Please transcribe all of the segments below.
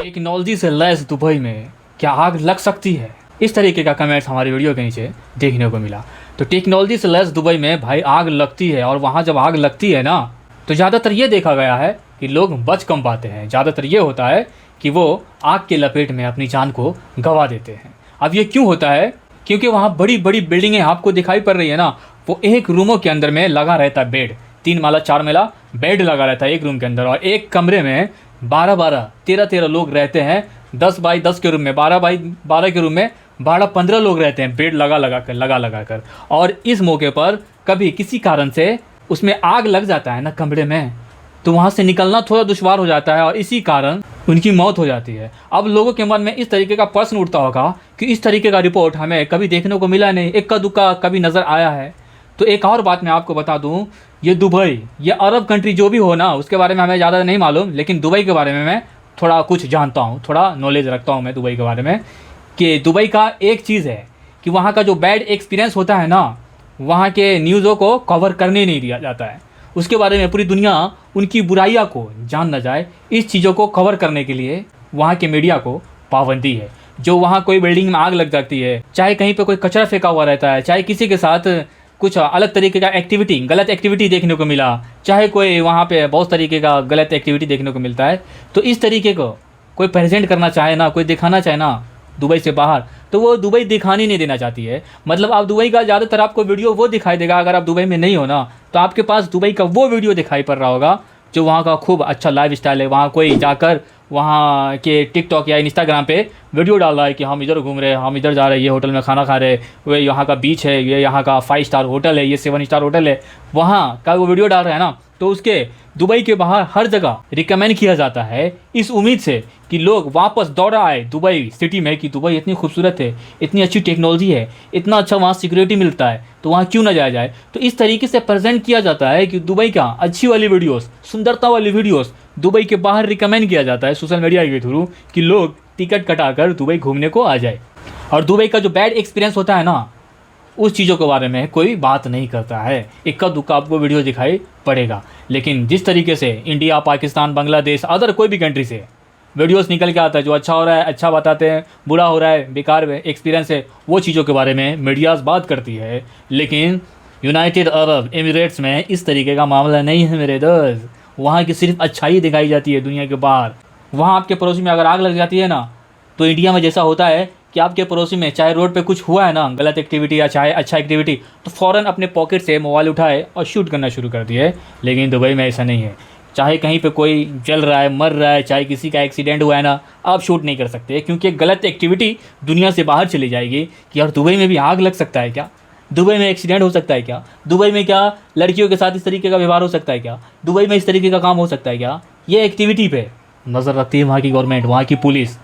Technology से lace Dubai में क्या आग लग सकती है? इस तरीके का कमेंट्स हमारी वीडियो के नीचे देखने को मिला। तो टेक्नोलॉजी से लैस दुबई में भाई आग लगती है, और वहाँ जब आग लगती है ना, तो ज़्यादातर ये देखा गया है कि लोग बच कम पाते हैं। ज़्यादातर ये होता है कि वो आग के लपेट में अपनी जान को गंवा देते हैं। अब ये क्यों होता है? क्योंकि वहाँ बड़ी बड़ी बिल्डिंगें आपको दिखाई पड़ रही है ना, वो एक रूमों के अंदर में लगा रहता है बेड, 3 माला 4 माला बेड लगा रहता है एक रूम के अंदर, और एक कमरे में 12-12 13-13 लोग रहते हैं। 10 बाई 10 के रूम में, 12 बाई 12 के रूम में 12-15 लोग रहते हैं, बेड लगा कर। और इस मौके पर कभी किसी कारण से उसमें आग लग जाता है ना कमरे में, तो वहाँ से निकलना थोड़ा दुश्वार हो जाता है, और इसी कारण उनकी मौत हो जाती है। अब लोगों के मन में इस तरीके का प्रश्न उठता होगा कि इस तरीके का रिपोर्ट हमें कभी देखने को मिला नहीं, इक्का दुक्का कभी नज़र आया है। तो एक और बात मैं आपको बता दूं, ये दुबई, ये अरब कंट्री जो भी हो ना, उसके बारे में हमें ज़्यादा नहीं मालूम, लेकिन दुबई के बारे में मैं थोड़ा कुछ जानता हूँ, थोड़ा नॉलेज रखता हूँ मैं दुबई के बारे में। कि दुबई का एक चीज़ है कि वहाँ का जो बैड एक्सपीरियंस होता है ना, वहाँ के न्यूज़ों को कवर करने नहीं दिया जाता है। उसके बारे में पूरी दुनिया उनकी बुराइयाँ को जान न जाए, इस चीज़ों को कवर करने के लिए वहाँ के मीडिया को पाबंदी है। जो वहाँ कोई बिल्डिंग में आग लग जाती है, चाहे कहीं पे कोई कचरा फेंका हुआ रहता है, चाहे किसी के साथ कुछ अलग तरीके का एक्टिविटी, गलत एक्टिविटी देखने को मिला, चाहे कोई वहाँ पे बहुत तरीके का गलत एक्टिविटी देखने को मिलता है, तो इस तरीके को कोई प्रेजेंट करना चाहे ना, कोई दिखाना चाहे ना दुबई से बाहर, तो वो दुबई दिखाने नहीं देना चाहती है। मतलब आप दुबई का ज़्यादातर आपको वीडियो वो दिखाई देगा, अगर आप दुबई में नहीं हो ना, तो आपके पास दुबई का वो वीडियो दिखाई पड़ रहा होगा जो वहाँ का खूब अच्छा लाइफ स्टाइल है। वहाँ कोई जाकर वहाँ के टिकटॉक या इंस्टाग्राम पे वीडियो डाल रहा है कि हम इधर घूम रहे हैं, हम इधर जा रहे हैं, ये होटल में खाना खा रहे हैं, वे यहाँ का बीच है, ये यहाँ का 5 स्टार होटल है, ये 7 स्टार होटल है, वहाँ का वो वीडियो डाल रहा है ना, तो उसके दुबई के बाहर हर जगह रिकमेंड किया जाता है इस उम्मीद से कि लोग वापस दौड़ा आए दुबई सिटी में, कि दुबई इतनी खूबसूरत है, इतनी अच्छी टेक्नोलॉजी है, इतना अच्छा वहाँ सिक्योरिटी मिलता है, तो वहाँ क्यों ना जाया जाए। तो इस तरीके से प्रेजेंट किया जाता है कि दुबई का अच्छी वाली वीडियोस, सुंदरता वाली वीडियोस दुबई के बाहर रिकमेंड किया जाता है सोशल मीडिया के थ्रू, कि लोग टिकट कटाकर दुबई घूमने को आ जाए। और दुबई का जो बैड एक्सपीरियंस होता है ना, उस चीज़ों के बारे में कोई बात नहीं करता है। इक्का दुक्का आपको वीडियो दिखाई पड़ेगा। लेकिन जिस तरीके से इंडिया, पाकिस्तान, बांग्लादेश, अदर कोई भी कंट्री से वीडियोस निकल के आता है, जो अच्छा हो रहा है अच्छा बताते हैं, बुरा हो रहा है बेकार एक्सपीरियंस है, वो चीज़ों के बारे में मीडियाज़ बात करती है। लेकिन यूनाइटेड अरब एमिरेट्स में इस तरीके का मामला नहीं है मेरे दोस्त। वहाँ की सिर्फ अच्छाई दिखाई जाती है दुनिया के बाहर। वहाँ आपके पड़ोसी में अगर आग लग जाती है ना, तो इंडिया में जैसा होता है कि आपके पड़ोसी में चाहे रोड पे कुछ हुआ है ना, गलत एक्टिविटी या चाहे अच्छा एक्टिविटी, तो फ़ौरन अपने पॉकेट से मोबाइल उठाए और शूट करना शुरू कर दिए। लेकिन दुबई में ऐसा नहीं है। चाहे कहीं पे कोई जल रहा है, मर रहा है, चाहे किसी का एक्सीडेंट हुआ है ना, आप शूट नहीं कर सकते, क्योंकि गलत एक्टिविटी दुनिया से बाहर चली जाएगी कि यार दुबई में भी आग लग सकता है क्या, दुबई में एक्सीडेंट हो सकता है क्या, दुबई में क्या लड़कियों के साथ इस तरीके का व्यवहार हो सकता है क्या, दुबई में इस तरीके का काम हो सकता है क्या। ये एक्टिविटी पे नज़र रखती है वहाँ की गवर्नमेंट, वहाँ की पुलिस,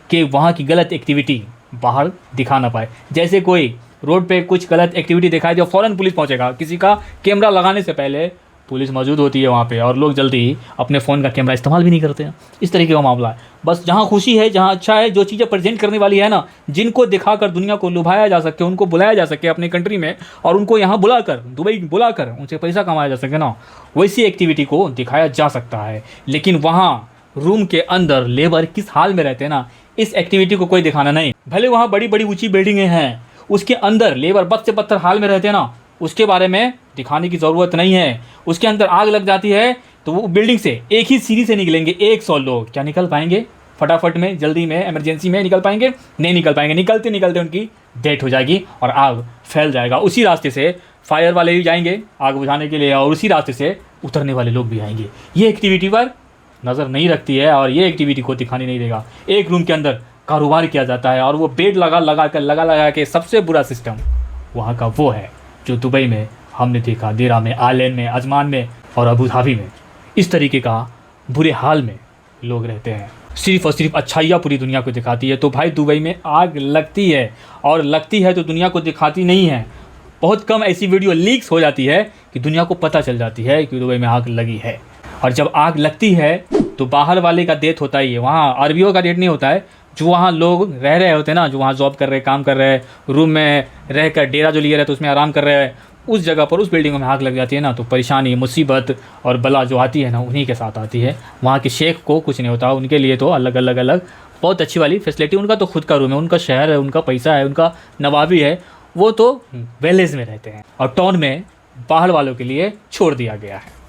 कि वहाँ की गलत एक्टिविटी बाहर दिखा ना पाए। जैसे कोई रोड पे कुछ गलत एक्टिविटी दिखाई दे, फ़ौरन पुलिस पहुँचेगा। किसी का कैमरा लगाने से पहले पुलिस मौजूद होती है वहाँ पे, और लोग जल्दी ही अपने फ़ोन का कैमरा इस्तेमाल भी नहीं करते हैं। इस तरीके का मामला है। बस जहाँ खुशी है, जहाँ अच्छा है, जो चीज़ें प्रेजेंट करने वाली है ना, जिनको दिखाकर दुनिया को लुभाया जा सके, उनको बुलाया जा सके अपनी कंट्री में, और उनको यहाँ बुलाकर, दुबई बुलाकर उनसे पैसा कमाया जा सके ना, वैसी एक्टिविटी को दिखाया जा सकता है। लेकिन वहाँ रूम के अंदर लेबर किस हाल में रहते हैं ना, इस एक्टिविटी को कोई दिखाना नहीं। भले वहाँ बड़ी बड़ी ऊंची बिल्डिंगें हैं, उसके अंदर लेबर बद से बदतर हाल में रहते हैं ना, उसके बारे में दिखाने की ज़रूरत नहीं है। उसके अंदर आग लग जाती है तो वो बिल्डिंग से एक ही सीढ़ी से निकलेंगे 100 लोग, क्या निकल पाएंगे फटाफट में, जल्दी में, इमरजेंसी में निकल पाएंगे? नहीं निकल पाएंगे। निकलते निकलते उनकी डेथ हो जाएगी और आग फैल जाएगा। उसी रास्ते से फायर वाले भी जाएंगे आग बुझाने के लिए, और उसी रास्ते से उतरने वाले लोग भी आएंगे। ये एक्टिविटी पर नज़र नहीं रखती है, और ये एक्टिविटी को दिखाने नहीं देगा। एक रूम के अंदर कारोबार किया जाता है, और वो बेड लगा के सबसे बुरा सिस्टम वहाँ का वो है जो दुबई में हमने देखा, देरा में, आलैन में, अजमान में और अबू धाबी में। इस तरीके का बुरे हाल में लोग रहते हैं। सिर्फ और सिर्फ अच्छाइयाँ पूरी दुनिया को दिखाती है। तो भाई दुबई में आग लगती है, और लगती है तो दुनिया को दिखाती नहीं है। बहुत कम ऐसी वीडियो लीक्स हो जाती है कि दुनिया को पता चल जाती है कि दुबई में आग लगी है। और जब आग लगती है तो बाहर वाले का डेथ होता ही है, वहाँ अरबियों का डेथ नहीं होता है। जो वहाँ लोग रह रहे होते हैं ना, जो वहाँ जॉब कर रहे हैं, काम कर रहे हैं, रूम में रहकर डेरा जो लिए रहते हैं उसमें आराम कर रहे हैं, उस जगह पर उस बिल्डिंग में आग लग जाती है ना, तो परेशानी, मुसीबत और बला जो आती है ना, उन्हीं के साथ आती है। वहाँ के शेख को कुछ नहीं होता, उनके लिए तो अलग अलग अलग बहुत अच्छी वाली फैसिलिटी, उनका तो खुद का रूम है, उनका शहर है, उनका पैसा है, उनका नवाबी है, वो तो विलेज में रहते हैं और टाउन में बाहर वालों के लिए छोड़ दिया गया है।